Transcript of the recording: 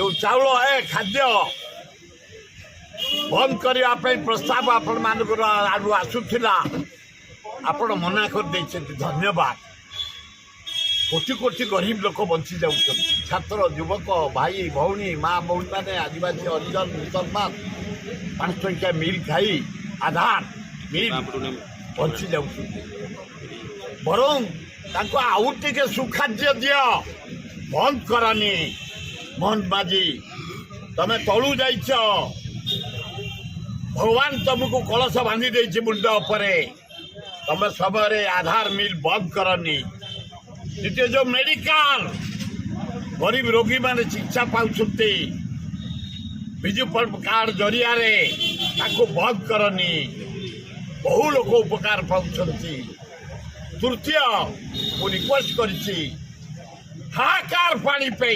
जो चाउल है खाद्य बंद करने प्रस्ताव आपण मानक आड़ू आसूला आपण मना कर धन्यवाद। कोटि कोटि गरीब लोक बंची जाऊँ छात्र युवक भाई भौणी माँ भौणी मैंने आदिवासी हरिजन मुसलमान 5 टंकिया मिल खाई आधार मिल बंची जाऊँ बरं आउ टे सुखाद्य दियो बंद करानी। मोहन माझी तमें तलू जा भगवान तुमको कलश बांधी दे मुंड उपरे तमें समय आधार मिल बंद करनी। द्वितीय जो मेडिकल गरीब रोगी माने चिकित्सा पाउछंती विजु कार्ड जरिया बंद करनी बहु लोक उपकार पाउछंती। तृतीय मु रिक्वेस्ट करी हाहाकार पानी पे